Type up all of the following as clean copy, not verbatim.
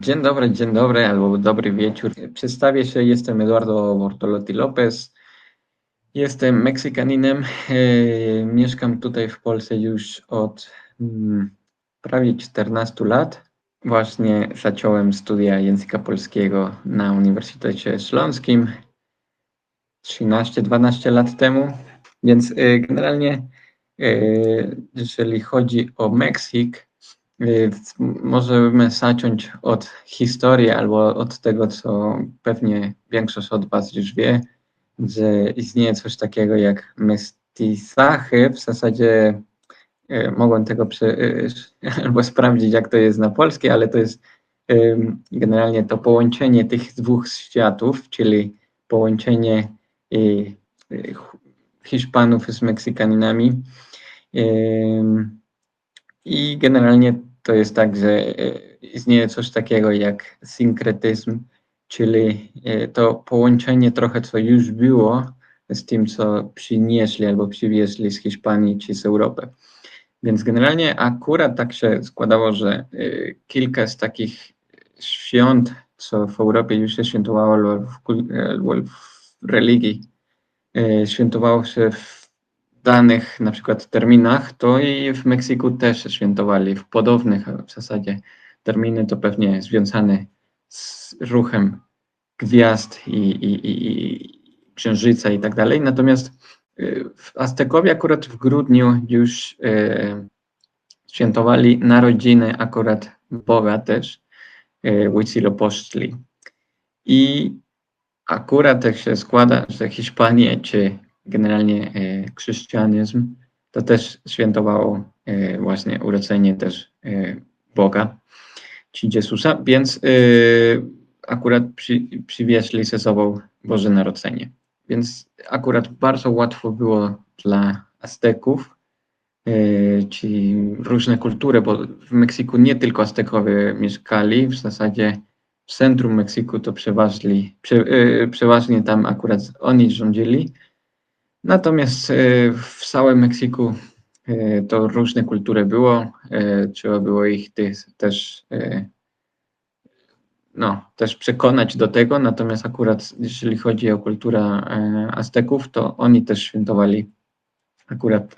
Dzień dobry albo dobry wieczór. Przedstawię się, jestem Eduardo Bortolotti Lopez. Jestem Meksykaninem. Mieszkam tutaj w Polsce już od prawie 14 lat. Właśnie zacząłem studia języka polskiego na Uniwersytecie Śląskim 13-12 lat temu. Więc generalnie, jeżeli chodzi o Meksyk, możemy zacząć od historii albo od tego, co pewnie większość od Was już wie, że istnieje coś takiego jak mestizaje. W zasadzie mogłem tego albo sprawdzić, jak to jest na polskie, ale to jest generalnie to połączenie tych dwóch światów, czyli połączenie Hiszpanów z Meksykanami. I generalnie to jest tak, że istnieje coś takiego jak synkretyzm, czyli to połączenie trochę, co już było, z tym, co przynieśli albo przywieźli z Hiszpanii czy z Europy. Więc generalnie akurat tak się składało, że kilka z takich świąt, co w Europie już się świętowało, albo w religii świętowało się w danych na przykład terminach, to i w Meksyku też świętowali w podobnych w zasadzie terminy, to pewnie związane z ruchem gwiazd i księżyca i tak dalej. Natomiast w Aztekowie akurat w grudniu już świętowali narodziny akurat Boga też, Huitzilopochtli. I akurat tak się składa, że Hiszpanie czy generalnie chrześcijanizm to też świętowało właśnie urodzenie też Boga, czy Jezusa, więc akurat przywieźli ze sobą Boże Narodzenie. Więc akurat bardzo łatwo było dla Azteków, czy różne kultury, bo w Meksyku nie tylko Aztekowie mieszkali, w zasadzie w centrum Meksyku to przeważnie tam akurat oni rządzili. Natomiast w całym Meksyku to różne kultury było, trzeba było ich też też przekonać do tego, natomiast akurat jeżeli chodzi o kulturę Azteków, to oni też świętowali akurat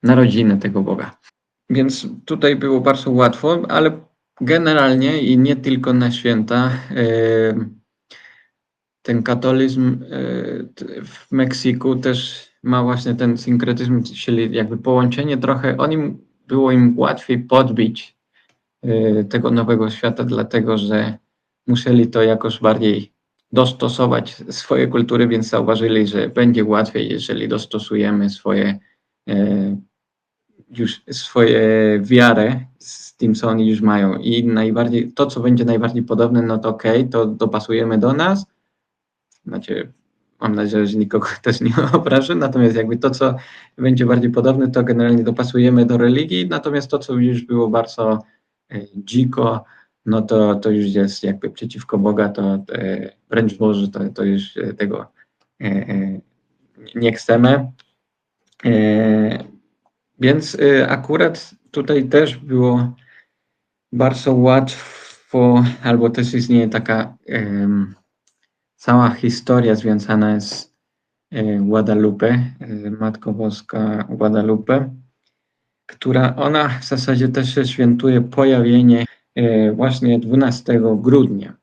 narodziny tego Boga. Więc tutaj było bardzo łatwo, ale generalnie i nie tylko na święta, ten katolizm w Meksyku też ma właśnie ten synkretyzm, czyli jakby połączenie trochę, było im łatwiej podbić tego nowego świata, dlatego że musieli to jakoś bardziej dostosować swoje kultury, więc zauważyli, że będzie łatwiej, jeżeli dostosujemy swoje wiarę z tym, co oni już mają. I najbardziej to, co będzie najbardziej podobne, no to okej, to dopasujemy do nas. Znaczy, mam nadzieję, że nikogo też nie obrażę, natomiast jakby to, co będzie bardziej podobne, to generalnie dopasujemy do religii, natomiast to, co już było bardzo dziko, no to już jest jakby przeciwko Boga, to wręcz Boże, to już tego nie chcemy. Więc akurat tutaj też było bardzo łatwo, albo też istnieje taka cała historia związana z Guadalupe, Matką Boska Guadalupe, która ona w zasadzie też się świętuje pojawienie właśnie 12 grudnia.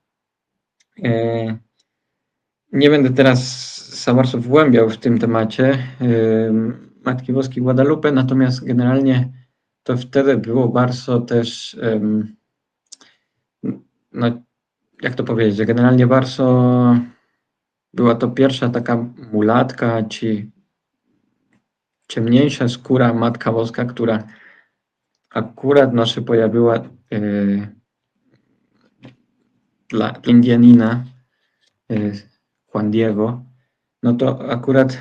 Nie będę teraz za bardzo wgłębiał w tym temacie Matki Boskiej Guadalupe, natomiast generalnie to wtedy było bardzo też, no jak to powiedzieć, że generalnie bardzo była to pierwsza taka mulatka, czy ciemniejsza skóra Matka Boska, która akurat się pojawiła dla Indianina Juan Diego, no to akurat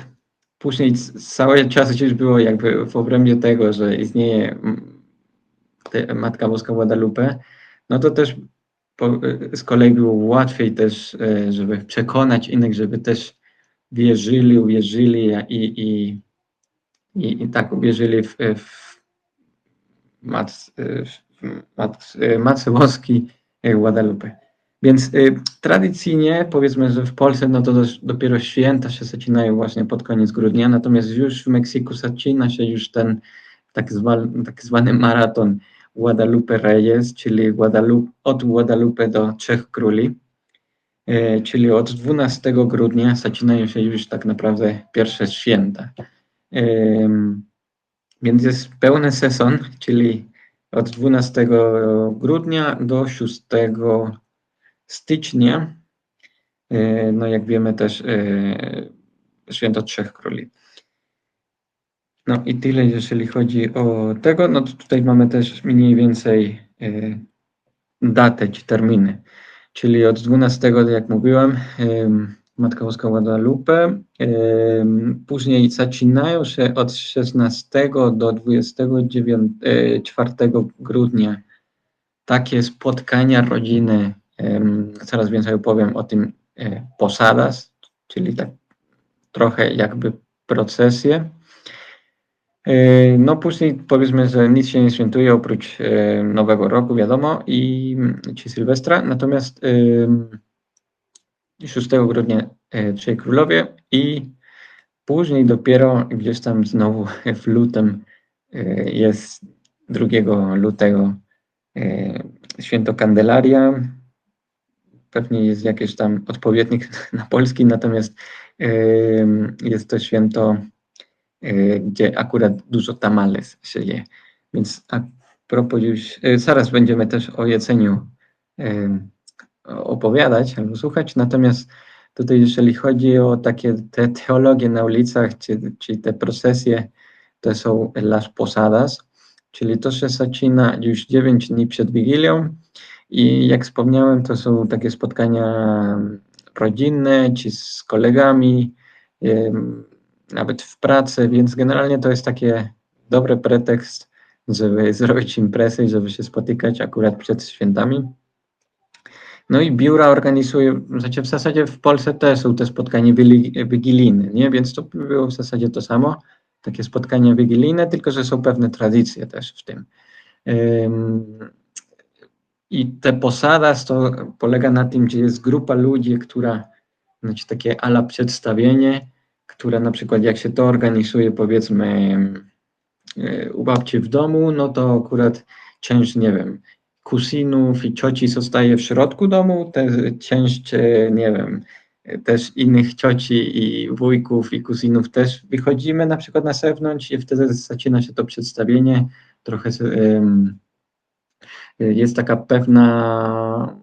później cały czas już było jakby w obrębie tego, że istnieje Matka Boska Guadalupe, no to też z kolei było łatwiej też, żeby przekonać innych, żeby też uwierzyli i tak uwierzyli w Matce Boskiej Guadalupe. Więc tradycyjnie powiedzmy, że w Polsce no to dopiero święta się zaczynają właśnie pod koniec grudnia, natomiast już w Meksyku zaczyna się już ten tak zwany maraton Guadalupe Reyes, czyli od Guadalupe do Trzech Króli, czyli od 12 grudnia zaczynają się już tak naprawdę pierwsze święta. Więc jest pełny sezon, czyli od 12 grudnia do 6 stycznia, no jak wiemy też święto Trzech Króli. No i tyle, jeżeli chodzi o tego. No to tutaj mamy też mniej więcej datę czy terminy. Czyli od 12, jak mówiłem, Matka Boska Guadalupe. Później zaczynają się od 16 do 24 grudnia takie spotkania rodziny. Zaraz więcej opowiem o tym posadas, czyli tak trochę jakby procesje. No później powiedzmy, że nic się nie świętuje oprócz Nowego Roku, wiadomo, czy Sylwestra, natomiast 6 grudnia Trzej Królowie i później dopiero gdzieś tam znowu w lutym jest 2 lutego święto Candelaria. Pewnie jest jakiś tam odpowiednik na polski, natomiast jest to święto, gdzie akurat dużo tamales się je. Więc a propos już, zaraz będziemy też o jedzeniu opowiadać albo słuchać, natomiast tutaj jeżeli chodzi o takie te teologie na ulicach, czy te procesje, to są las posadas, czyli to się zaczyna już 9 dni przed Wigilią i jak wspomniałem, to są takie spotkania rodzinne, czy z kolegami, nawet w pracy, więc generalnie to jest takie dobry pretekst, żeby zrobić imprezę i żeby się spotykać akurat przed świętami. No i biura organizuje, znaczy w zasadzie w Polsce też są te spotkania wigilijne, nie? Więc to było w zasadzie to samo, takie spotkania wigilijne, tylko że są pewne tradycje też w tym. I te posadas to polega na tym, że jest grupa ludzi, która, znaczy takie ala przedstawienie, które na przykład jak się to organizuje, powiedzmy u babci w domu, no to akurat część, nie wiem, kuzynów i cioci zostaje w środku domu, część, nie wiem, też innych cioci i wujków i kuzynów też wychodzimy na przykład na zewnątrz i wtedy zaczyna się to przedstawienie, trochę jest taka pewna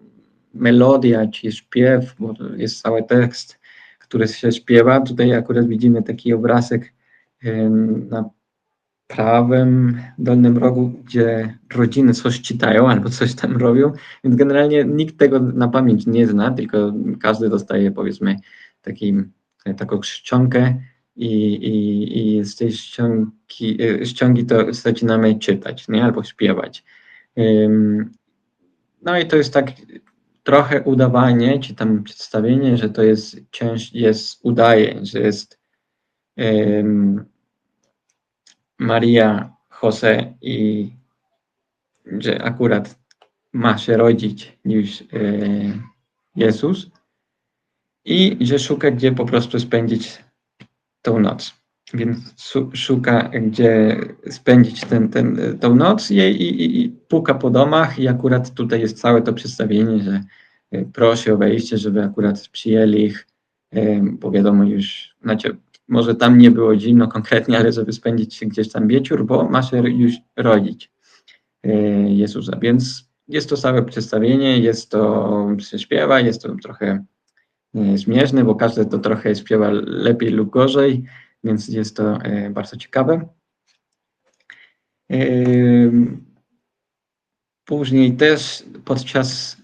melodia czy śpiew, bo jest cały tekst, który się śpiewa. Tutaj akurat widzimy taki obrazek na prawym dolnym rogu, gdzie rodziny coś czytają albo coś tam robią, więc generalnie nikt tego na pamięć nie zna, tylko każdy dostaje powiedzmy taką czcionkę i z tej czcionki to zaczynamy czytać, nie? Albo śpiewać. No i to jest tak trochę udawanie, czy tam przedstawienie, że to jest udaje, że jest Maria, Jose i że akurat ma się rodzić niż Jezus i że szuka, gdzie po prostu spędzić tą noc. Więc szuka, gdzie spędzić tą noc i puka po domach i akurat tutaj jest całe to przedstawienie, że prosi o wejście, żeby akurat przyjęli ich, bo wiadomo już, znaczy może tam nie było zimno konkretnie, ale żeby spędzić gdzieś tam wieczór, bo ma się już rodzić Jezusa. Więc jest to całe przedstawienie, jest to się śpiewa, jest to trochę śmieszne, bo każdy to trochę śpiewa lepiej lub gorzej, więc jest to bardzo ciekawe. Później też podczas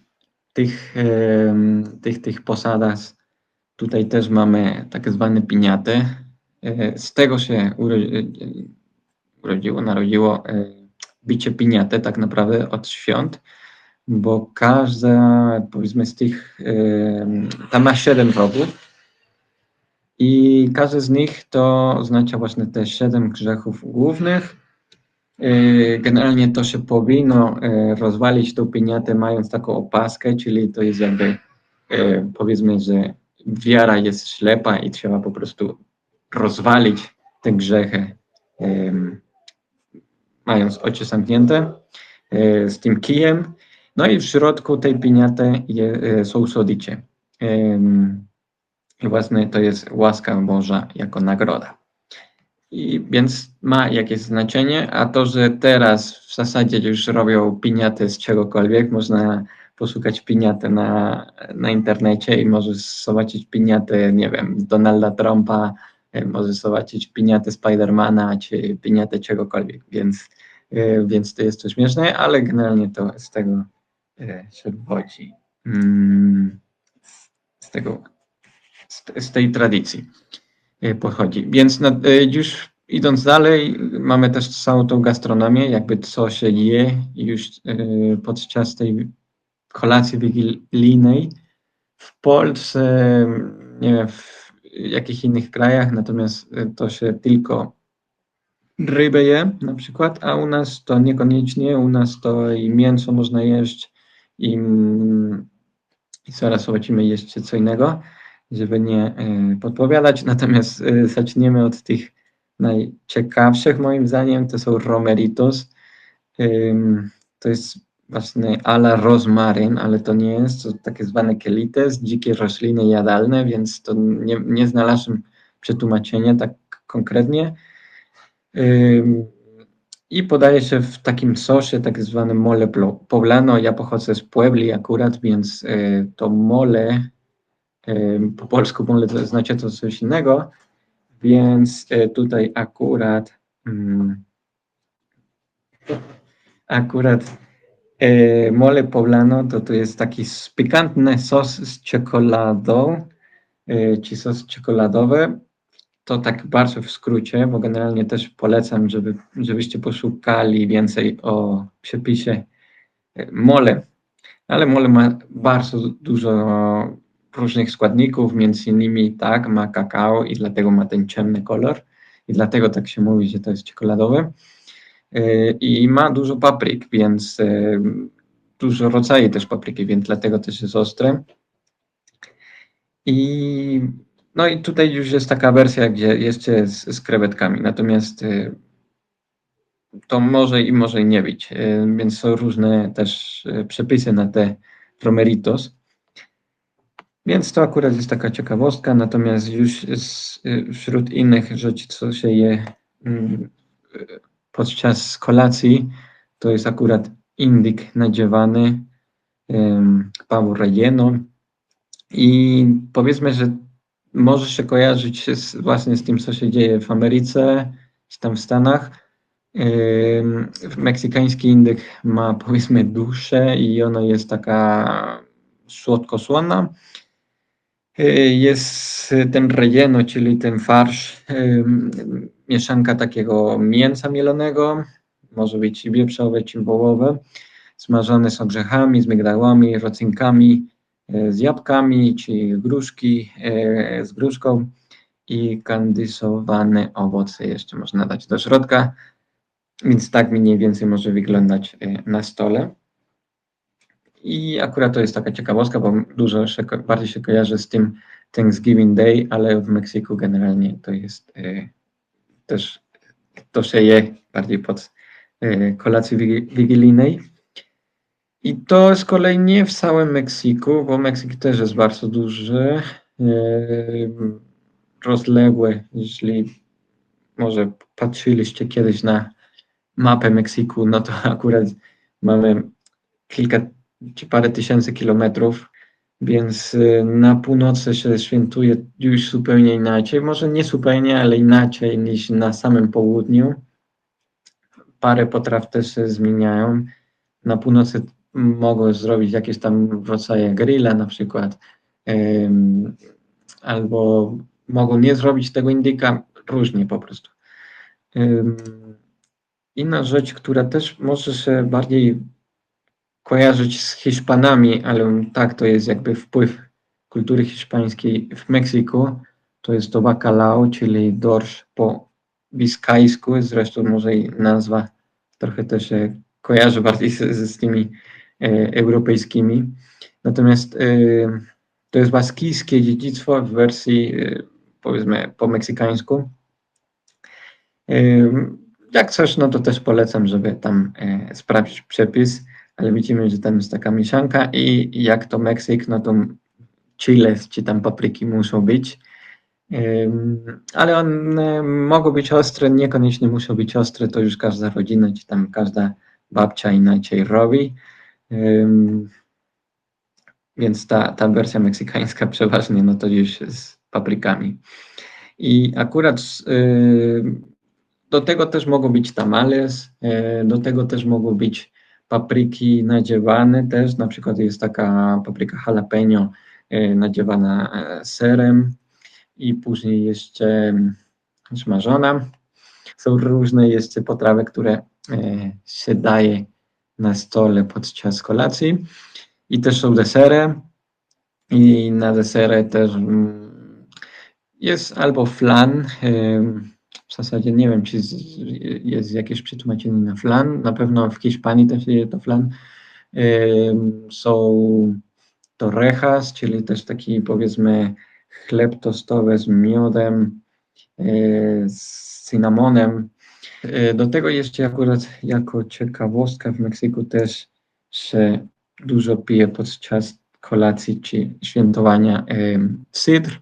tych posadas tutaj też mamy tak zwane piniaty. Z tego się narodziło bicie piniaty tak naprawdę od świąt, bo każda, powiedzmy z tych, tam ma 7 rogów i każdy z nich to oznacza właśnie te 7 grzechów głównych Generalnie to się powinno rozwalić tą piniatę, mając taką opaskę, czyli to jest jakby powiedzmy, że wiara jest ślepa i trzeba po prostu rozwalić te grzechy, mając oczy zamknięte z tym kijem. No i w środku tej piniaty są słodycze. I właśnie to jest łaska Boża jako nagroda. I więc ma jakieś znaczenie, a to, że teraz w zasadzie już robią piniaty z czegokolwiek, można poszukać piniaty na internecie i możesz zobaczyć piniaty, nie wiem, Donalda Trumpa, możesz zobaczyć piniaty Spidermana, czy piniaty czegokolwiek, więc to jest to śmieszne, ale generalnie to z tego się wywodzi, z tego, z tej tradycji pochodzi. Więc już idąc dalej, mamy też całą tą gastronomię, jakby co się je już podczas tej kolacji wigilijnej. W Polsce, nie wiem w jakich innych krajach, natomiast to się tylko rybę je na przykład, a u nas to niekoniecznie, u nas to i mięso można jeść i zaraz zobaczymy jeszcze co innego, żeby nie podpowiadać. Natomiast zaczniemy od tych najciekawszych moim zdaniem, to są romeritos. To jest właśnie ala rozmaryn, ale to nie jest, to takie zwane kelites, dzikie rośliny jadalne, więc to nie znalazłem przetłumaczenia tak konkretnie. I podaje się w takim sosie, tak zwanym mole poblano. Ja pochodzę z Puebli akurat, więc to mole, po polsku mole to znaczy to coś innego, więc tutaj akurat mole poblano to jest taki pikantny sos z czekoladą, czy sos czekoladowy. To tak bardzo w skrócie, bo generalnie też polecam, żebyście poszukali więcej o przepisie mole. Ale mole ma bardzo dużo różnych składników, między innymi tak, ma kakao i dlatego ma ten ciemny kolor i dlatego tak się mówi, że to jest czekoladowe. I ma dużo papryk, więc dużo rodzajów też papryki, więc dlatego też jest ostre. No i tutaj już jest taka wersja, gdzie jeszcze z krewetkami, natomiast to może i nie być, więc są różne też przepisy na te romeritos. Więc to akurat jest taka ciekawostka, natomiast już wśród innych rzeczy, co się je podczas kolacji, to jest akurat indyk nadziewany, pavo relleno i powiedzmy, że może się kojarzyć właśnie z tym, co się dzieje w Ameryce, czy tam w Stanach. Meksykański indyk ma powiedzmy duszę i ona jest taka słodko-słona. Jest ten relleno, czyli ten farsz, mieszanka takiego mięsa mielonego, może być i wieprzowe, czy wołowe, smażone z orzechami, z migdałami, rodzynkami, z jabłkami, czy gruszki, z gruszką i kandysowane owoce jeszcze można dać do środka, więc tak mniej więcej może wyglądać na stole. I akurat to jest taka ciekawostka, bo bardziej się kojarzy z tym Thanksgiving Day, ale w Meksyku generalnie to jest też, to się je bardziej pod kolacji wigilijnej. I to z kolei nie w całym Meksyku, bo Meksyk też jest bardzo duży, rozległy. Jeśli może patrzyliście kiedyś na mapę Meksyku, no to akurat mamy kilka czy parę tysięcy kilometrów, więc na północy się świętuje już zupełnie inaczej. Może nie zupełnie, ale inaczej niż na samym południu. Parę potraw też się zmieniają. Na północy mogą zrobić jakieś tam rodzaje grilla na przykład, albo mogą nie zrobić tego indyka, różnie po prostu. Inna rzecz, która też może się bardziej kojarzyć z Hiszpanami, ale tak, to jest jakby wpływ kultury hiszpańskiej w Meksyku, to jest to bacalao, czyli dorsz po biskajsku, zresztą może i nazwa trochę też się kojarzy bardziej z tymi europejskimi. Natomiast to jest baskijskie dziedzictwo w wersji, powiedzmy, po meksykańsku. Jak coś, no to też polecam, żeby tam sprawdzić przepis, ale widzimy, że tam jest taka mieszanka i jak to Meksyk, no to chile czy tam papryki muszą być. Ale one mogą być ostre, niekoniecznie muszą być ostre, to już każda rodzina, czy tam każda babcia inaczej robi. Więc ta wersja meksykańska przeważnie, no to już z paprykami. I akurat do tego też mogą być tamales, do tego też mogą być papryki nadziewane też, na przykład jest taka papryka jalapeno nadziewana serem i później jeszcze smażona. Są różne jeszcze potrawy, które się daje na stole podczas kolacji i też są desery i na desery też jest albo flan, w zasadzie nie wiem, czy jest jakieś przetłumaczenie na flan, na pewno w Hiszpanii też jest to flan. Są torrejas, czyli też taki, powiedzmy, chleb tostowy z miodem, z cynamonem. Do tego jeszcze akurat jako ciekawostka w Meksyku też się dużo pije podczas kolacji czy świętowania cydr.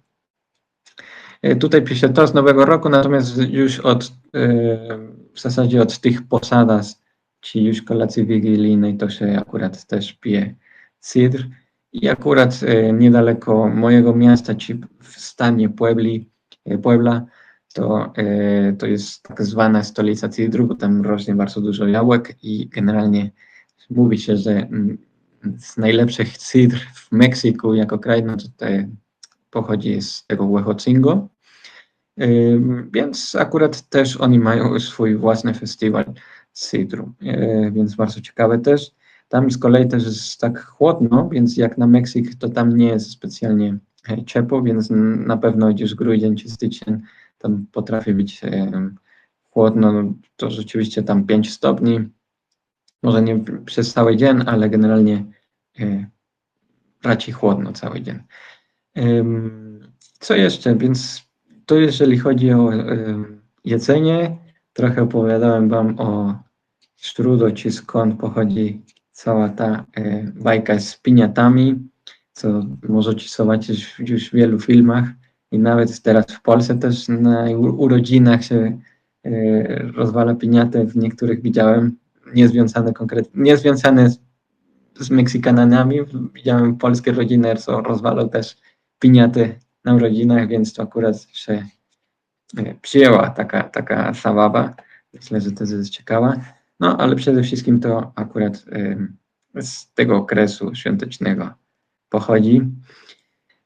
Tutaj pisze to z Nowego Roku, natomiast już w zasadzie od tych posadas, czy już kolacji wigilijnej, to się akurat też pije cydr. I akurat niedaleko mojego miasta, czy w stanie Puebla, to jest tak zwana stolica cydru, bo tam rośnie bardzo dużo jabłek i generalnie mówi się, że z najlepszych cydr w Meksyku jako kraj, no to pochodzi z tego Huejotzingo. Więc akurat też oni mają swój własny festiwal cydru, więc bardzo ciekawe też. Tam z kolei też jest tak chłodno, więc jak na Meksyk, to tam nie jest specjalnie ciepło, więc na pewno gdzieś grudzień czy styczeń tam potrafi być chłodno, no, to rzeczywiście tam 5 stopni, może nie przez cały dzień, ale generalnie raczej chłodno cały dzień. Co jeszcze? Więc to jeżeli chodzi o jedzenie, trochę opowiadałem Wam o źródle, czy skąd pochodzi cała ta bajka z piniatami, co możecie zobaczyć już w wielu filmach i nawet teraz w Polsce też na urodzinach się rozwala piniatę, w niektórych widziałem, nie związane z Meksykanami, widziałem polskie rodziny, co rozwalał też piniaty na urodzinach, więc to akurat się przyjęła taka zabawa. Myślę, że to jest ciekawa. No, ale przede wszystkim to akurat z tego okresu świątecznego pochodzi.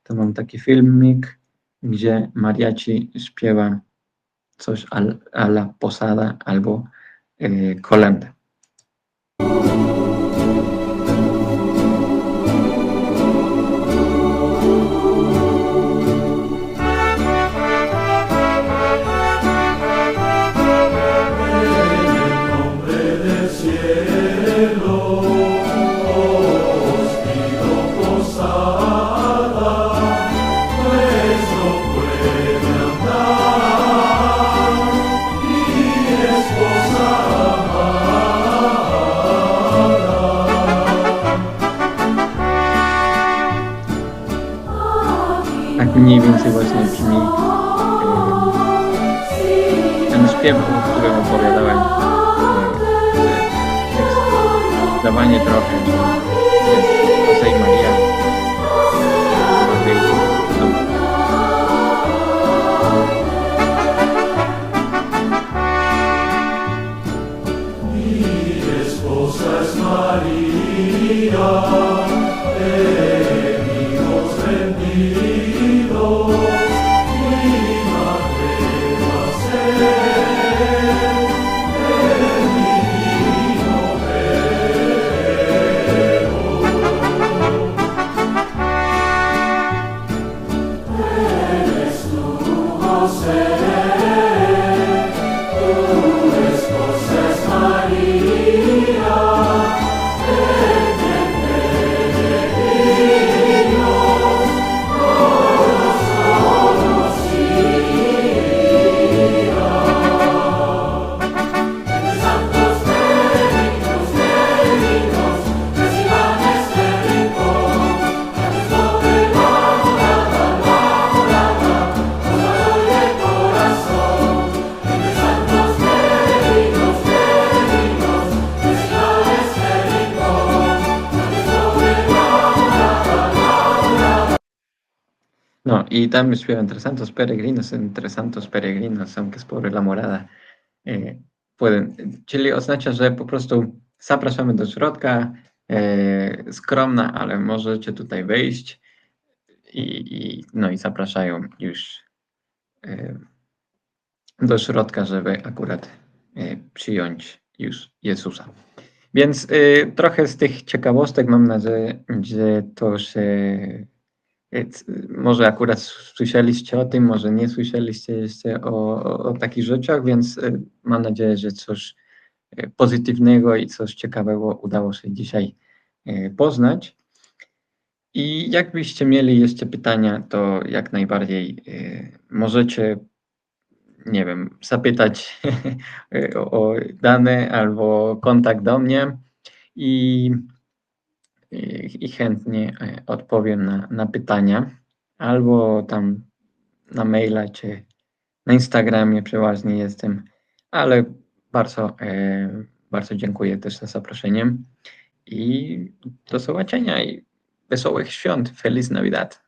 To mam taki filmik, gdzie mariachi śpiewa coś a la posada albo kolędę. Tak mniej więcej właśnie brzmi ten śpiew, o którym opowiadałem. Zdawanie trochę, że jest Jose i Maria. Mi esposa es María, hijos rendidos, mi madre va a ser el divino Verbo. Eres tú, José, tu esposa es María. y también śpiewam Entre santos peregrinos, aunque es pobre la morada. Pueden, czyli oznacza, że po prostu zapraszamy do środka, skromna, ale możecie tutaj wejść no i zapraszają już do środka, żeby akurat przyjąć już Jezusa. Więc trochę z tych ciekawostek, mam nadzieję, że to się może akurat słyszeliście o tym, może nie słyszeliście jeszcze o takich rzeczach, więc mam nadzieję, że coś pozytywnego i coś ciekawego udało się dzisiaj poznać. I jakbyście mieli jeszcze pytania, to jak najbardziej możecie, nie wiem, zapytać o dane albo kontakt do mnie i chętnie odpowiem na pytania, albo tam na maila, czy na Instagramie przeważnie jestem, ale bardzo dziękuję też za zaproszenie i do zobaczenia i wesołych świąt. Feliz Navidad.